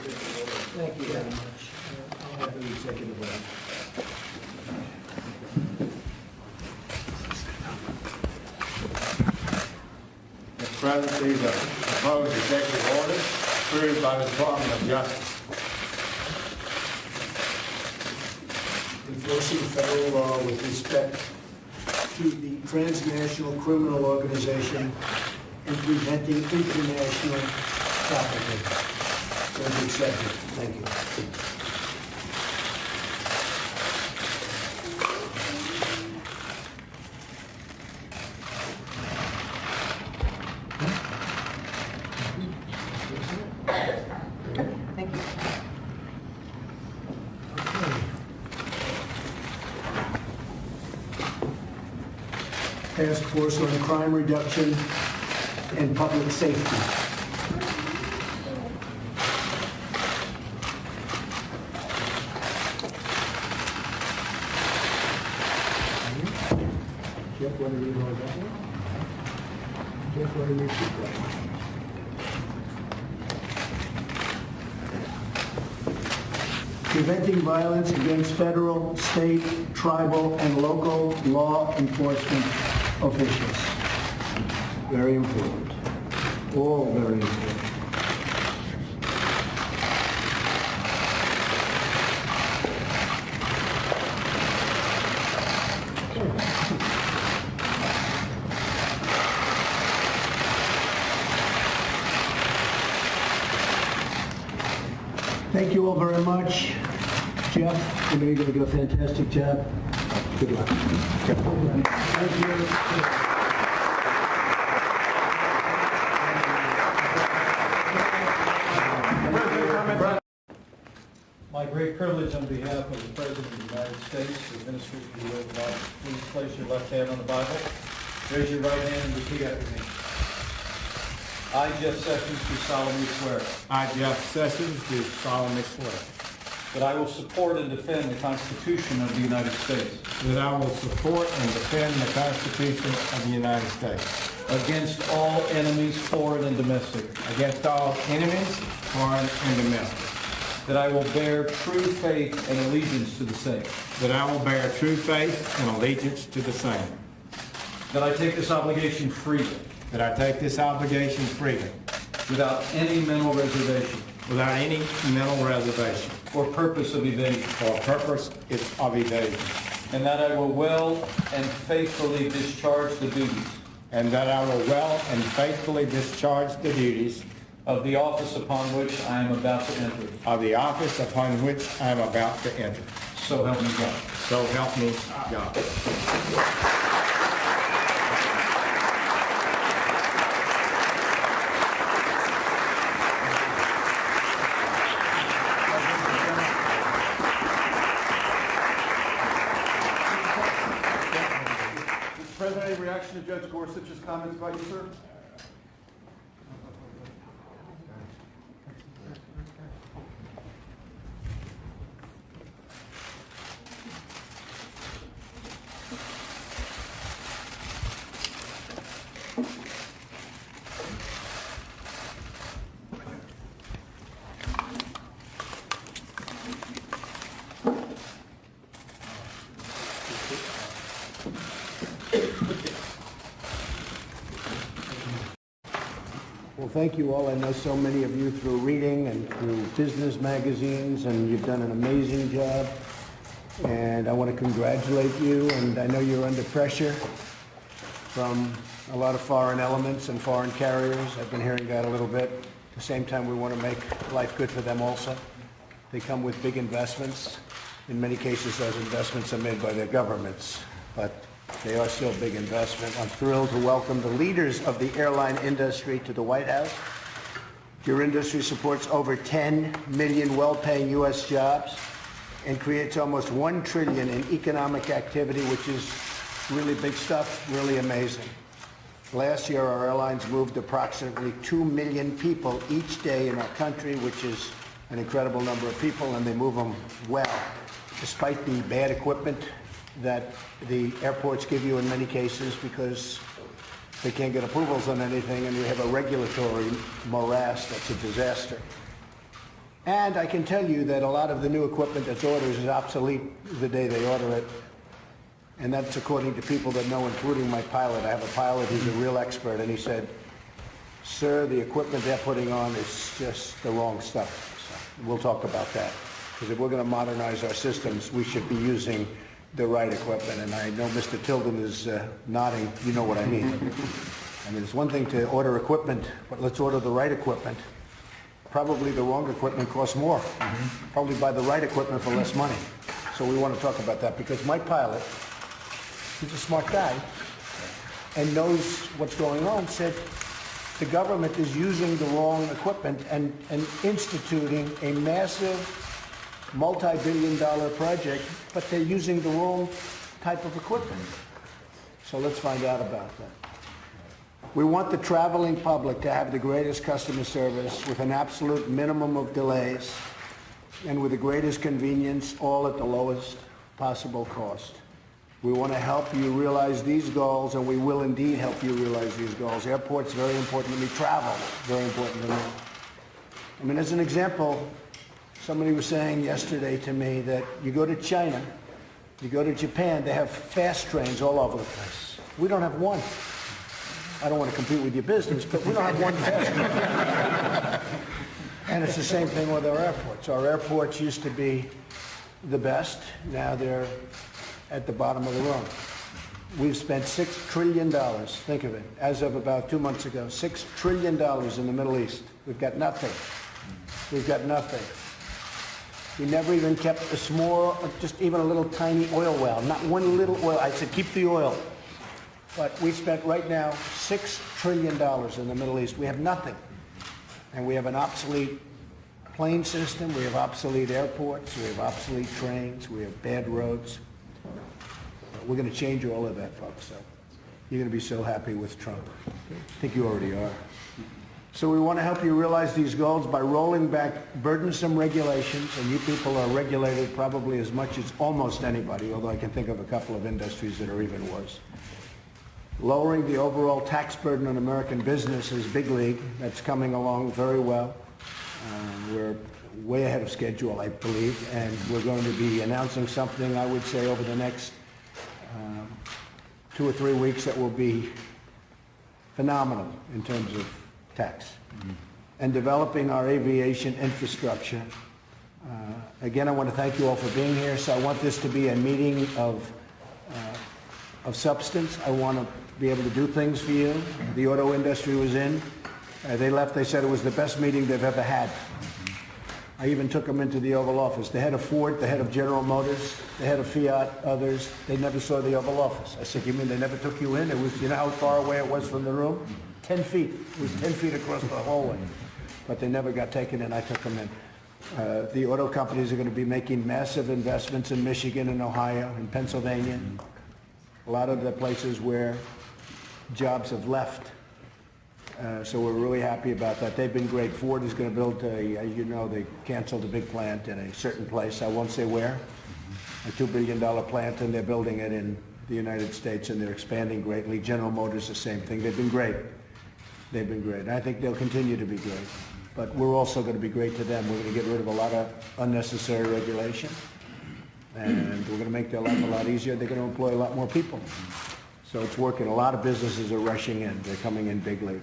Thank you very much. I'll have an executive order. Mr. President, these are proposed executive orders approved by the Department of Justice. Enforcing federal law with respect to the transnational criminal organization and preventing international trafficking. As accepted. Thank you. Thank you. Task Force on Crime Reduction and Public Safety. Jeff, want to read all that one? Jeff, want to read that? Preventing violence against federal, state, tribal, and local law enforcement officials. Very important. All very important. Thank you all very much. Jeff, I know you're going to do a fantastic job. Good luck. Thank you. My great privilege on behalf of the President of the United States to administer to you the oath of office. Please place your left hand on the Bible. Raise your right hand and repeat after me. I, Jeff Sessions, do solemnly swear I, Jeff Sessions, do solemnly swear that I will support and defend the Constitution of the United States that I will support and defend the Constitution of the United States against all enemies, foreign and domestic, against all enemies, foreign and domestic, that I will bear true faith and allegiance to the same, that I will bear true faith and allegiance to the same, that I take this obligation freely, that I take this obligation freely, without any mental reservation without any mental reservation or purpose of evasion, or purpose of evasion, and that I will well and faithfully discharge the duties and that I will well and faithfully discharge the duties of the office upon which I am about to enter. of the office upon which I am about to enter. So help me God. So help me God. Mr. President, any reaction to Judge Gorsuch's comments about you, sir? Well, thank you all. I know so many of you through reading and through business magazines, and you've done an amazing job. And I want to congratulate you, and I know you're under pressure from a lot of foreign elements and foreign carriers. I've been hearing that a little bit. At the same time, we want to make life good for them also. They come with big investments. In many cases, those investments are made by their governments, but they are still big investment. I'm thrilled to welcome the leaders of the airline industry to the White House. Your industry supports over 10 million well-paying U.S. jobs and creates almost $1 trillion in economic activity, which is really big stuff, really amazing. Last year, our airlines moved approximately 2 million people each day in our country, which is an incredible number of people, and they move them well, despite the bad equipment that the airports give you in many cases because they can't get approvals on anything, and we have a regulatory morass that's a disaster. And I can tell you that a lot of the new equipment that's ordered is obsolete the day they order it. And that's according to people that know, including my pilot. I have a pilot who's a real expert, and he said, sir, the equipment they're putting on is just the wrong stuff. So we'll talk about that. Because if we're going to modernize our systems, we should be using the right equipment. And I know Mr. Tilden is nodding. You know what I mean. I mean, it's one thing to order equipment, but let's order the right equipment. Probably the wrong equipment costs more. Probably buy the right equipment for less money. So we want to talk about that because my pilot, he's a smart guy and knows what's going on, said the government is using the wrong equipment and instituting a massive multi-billion-dollar project, but they're using the wrong type of equipment. So let's find out about that. We want the traveling public to have the greatest customer service with an absolute minimum of delays and with the greatest convenience, all at the lowest possible cost. We want to help you realize these goals, and we will indeed help you realize these goals. Airport's very important to me. Travel, very important to me. I mean, as an example, somebody was saying yesterday to me that you go to China, you go to Japan, they have fast trains all over the place. We don't have one. I don't want to compete with your business, but we don't have one fast train. And it's the same thing with our airports. Our airports used to be the best. Now they're at the bottom of the rung. We've spent $6 trillion, think of it, as of about 2 months ago, $6 trillion in the Middle East. We've got nothing. We've got nothing. We never even kept a small, just even a little tiny oil well, not one little oil. I said, keep the oil. But we spent right now $6 trillion in the Middle East. We have nothing. And we have an obsolete plane system, we have obsolete airports, we have obsolete trains, we have bad roads. But we're going to change all of that, folks. So you're going to be so happy with Trump. I think you already are. So we want to help you realize these goals by rolling back burdensome regulations, and you people are regulated probably as much as almost anybody, although I can think of a couple of industries that are even worse. Lowering the overall tax burden on American business is big league. That's coming along very well. We're way ahead of schedule, I believe, and we're going to be announcing something, I would say, over the next 2 or 3 weeks that will be phenomenal in terms of tax. And developing our aviation infrastructure. Again, I want to thank you all for being here. So I want this to be a meeting of substance. I want to be able to do things for you. The auto industry was in. They left, they said it was the best meeting they've ever had. I even took them into the Oval Office. The head of Ford, the head of General Motors, the head of Fiat, others, they never saw the Oval Office. I said, you mean they never took you in? It was, you know how far away it was from the room? 10 feet. It was 10 feet across the hallway. But they never got taken in. I took them in. The auto companies are going to be making massive investments in Michigan and Ohio and Pennsylvania. A lot of the places where jobs have left. So we're really happy about that. They've been great. Ford is going to build as you know, they canceled a big plant in a certain place. I won't say where. A $2 billion plant, and they're building it in the United States, and they're expanding greatly. General Motors, the same thing. They've been great. They've been great. And I think they'll continue to be great. But we're also going to be great to them. We're going to get rid of a lot of unnecessary regulation, and we're going to make their life a lot easier. They're going to employ a lot more people. So it's working. A lot of businesses are rushing in. They're coming in big league.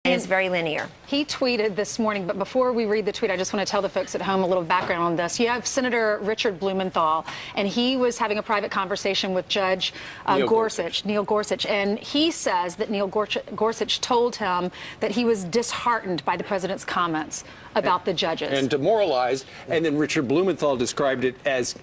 It's very linear. He tweeted this morning, but before we read the tweet, I just want to tell the folks at home a little background on this. You have Senator Richard Blumenthal, and he was having a private conversation with Judge Neil Gorsuch, and he says that Neil Gorsuch told him that he was disheartened by the president's comments about the judges. And demoralized, and then Richard Blumenthal described it as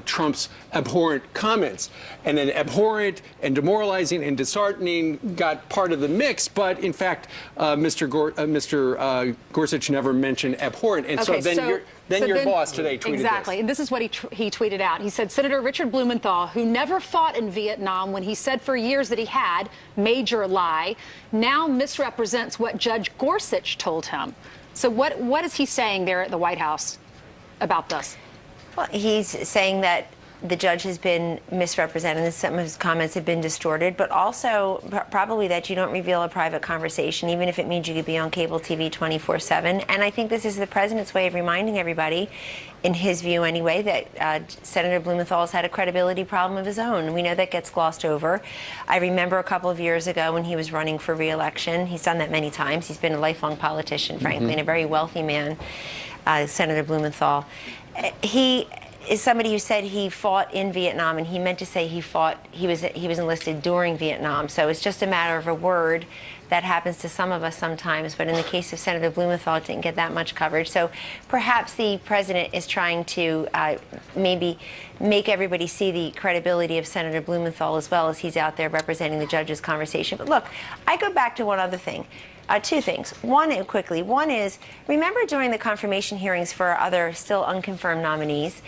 Trump's abhorrent comments. And then abhorrent and demoralizing and disheartening got part of the mix, but in fact, Mr. Gorsuch never mentioned abhorrent. And okay, so then your boss today tweeted exactly, this. And this is what he tweeted out. He said, Senator Richard Blumenthal, who never fought in Vietnam when he said for years that he had, major lie, now misrepresents what Judge Gorsuch told him. So what is he saying there at the White House about this? Well, he's saying that the judge has been misrepresented, some of his comments have been distorted, but also probably that you don't reveal a private conversation, even if it means you could be on cable TV 24/7. And I think this is the president's way of reminding everybody, in his view anyway, that Senator Blumenthal has had a credibility problem of his own. We know that gets glossed over. I remember a couple of years ago when he was running for re-election. He's done that many times. He's been a lifelong politician, frankly, and a very wealthy man, Senator Blumenthal. He is somebody who said he fought in Vietnam, and he meant to say he was enlisted during Vietnam. So it's just a matter of a word. That happens to some of us sometimes, but in the case of Senator Blumenthal, it didn't get that much coverage. So perhaps the president is trying to maybe make everybody see the credibility of Senator Blumenthal as well, as he's out there representing the judge's conversation. But look, I go back to one other thing. Two things. One is, remember during the confirmation hearings for other still unconfirmed nominees,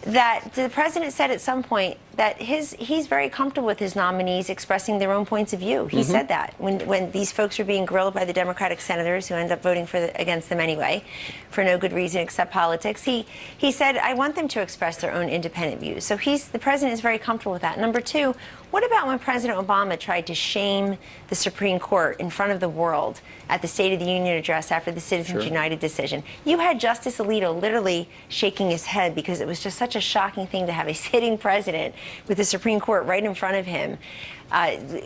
that the president said at some point that he's very comfortable with his nominees expressing their own points of view. He said that when these folks were being grilled by the Democratic senators who ended up voting against them anyway, for no good reason except politics. He said, I want them to express their own independent views. So the president is very comfortable with that. Number two, what about when President Obama tried to shame the Supreme Court in front of the world at the State of the Union address after the Citizens United decision? You had Justice Alito literally shaking his head because it was just such a shocking thing to have a sitting president with the Supreme Court right in front of him,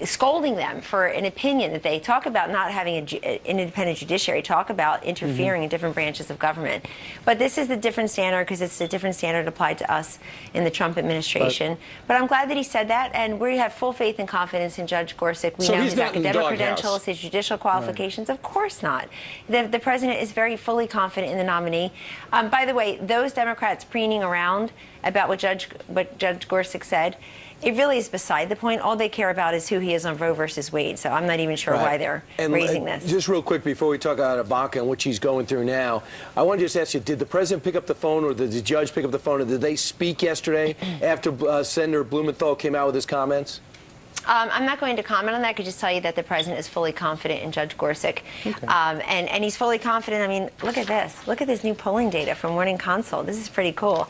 scolding them for an opinion that they talk about not having an independent judiciary, talk about interfering in different branches of government. But this is the different standard because it's a different standard applied to us in the Trump administration. But I'm glad that he said that, and we have full faith and confidence in Judge Gorsuch. We know his academic credentials, his judicial qualifications. Of course not. The president is very fully confident in the nominee. By the way, those Democrats preening around about what Judge Gorsuch said, it really is beside the point. All they care about is who he is on Roe versus Wade. So I'm not even sure why they're raising this. Just real quick before we talk about Ivanka and what she's going through now, I want to just ask you, did the president pick up the phone, or did the judge pick up the phone, or did they speak yesterday after Senator Blumenthal came out with his comments? I'm not going to comment on that. I could just tell you that the president is fully confident in Judge Gorsuch. And he's fully confident. I mean, look at this. Look at this new polling data from Morning Consult. This is pretty cool.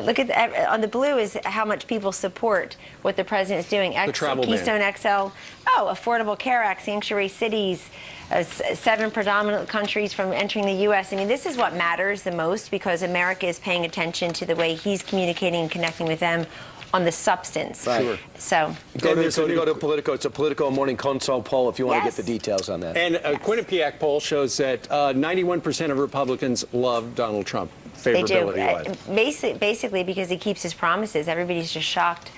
Look at on the blue is how much people support what the president is doing. Keystone XL, Affordable Care Act, sanctuary cities, 7 predominant countries from entering the U.S. I mean, this is what matters the most because America is paying attention to the way he's communicating and connecting with them on the substance. Sure. So go to Politico. It's a Politico Morning Consult poll if you want to get the details on that. And a Quinnipiac poll shows that 91% of Republicans love Donald Trump. They do. Basically because he keeps his promises. Everybody's just shocked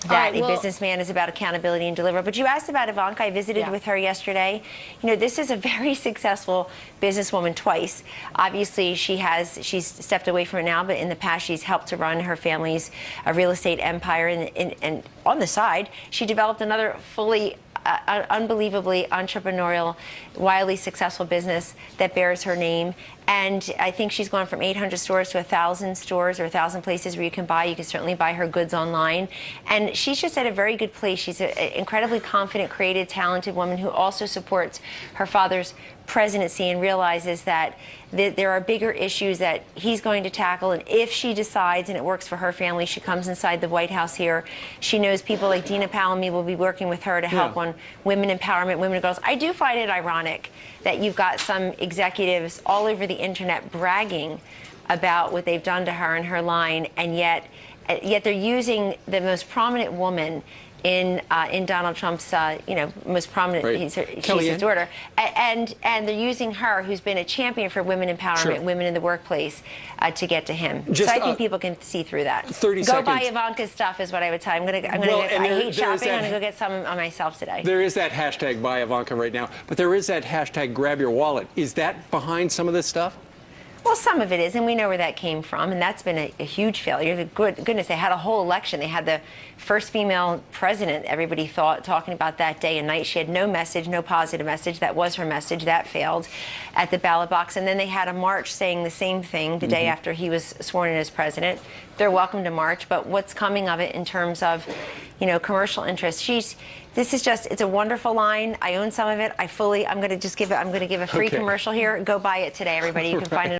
that a businessman is about accountability and deliver. But you asked about Ivanka. I visited with her yesterday. You know, this is a very successful businesswoman twice. Obviously, she's stepped away from it now, but in the past, she's helped to run her family's real estate empire. And on the side, she developed another fully unbelievably entrepreneurial, wildly successful business that bears her name. And I think she's gone from 800 stores to 1,000 stores or 1,000 places where you can buy. You can certainly buy her goods online. And she's just at a very good place. She's an incredibly confident, creative, talented woman who also supports her father's presidency and realizes that there are bigger issues that he's going to tackle. And if she decides, and it works for her family, she comes inside the White House here, she knows people like Dina Palamy will be working with her to help on women empowerment, women and girls. I do find it ironic that you've got some executives all over the internet bragging about what they've done to her and her line, and yet they're using the most prominent woman in Donald Trump's, most prominent, she's his daughter, and they're using her, who's been a champion for women empowerment, women in the workplace, to get to him. So I think people can see through that. 30 Go seconds. buy Ivanka's stuff is what I would tell you. I hate shopping. I'm going to go get some on myself today. There is that hashtag buy Ivanka right now, but there is that hashtag grab your wallet. Is that behind some of this stuff? Well, some of it is, and we know where that came from, and that's been a huge failure. Goodness, they had a whole election. They had the first female president, everybody thought, talking about that day and night. She had no message, no positive message. That was her message. That failed at the ballot box. And then they had a march saying the same thing the day after he was sworn in as president. They're welcome to march, but what's coming of it in terms of, commercial interest? It's a wonderful line. I own some of it. I'm going to give a free commercial here. Go buy it today, everybody. You can find it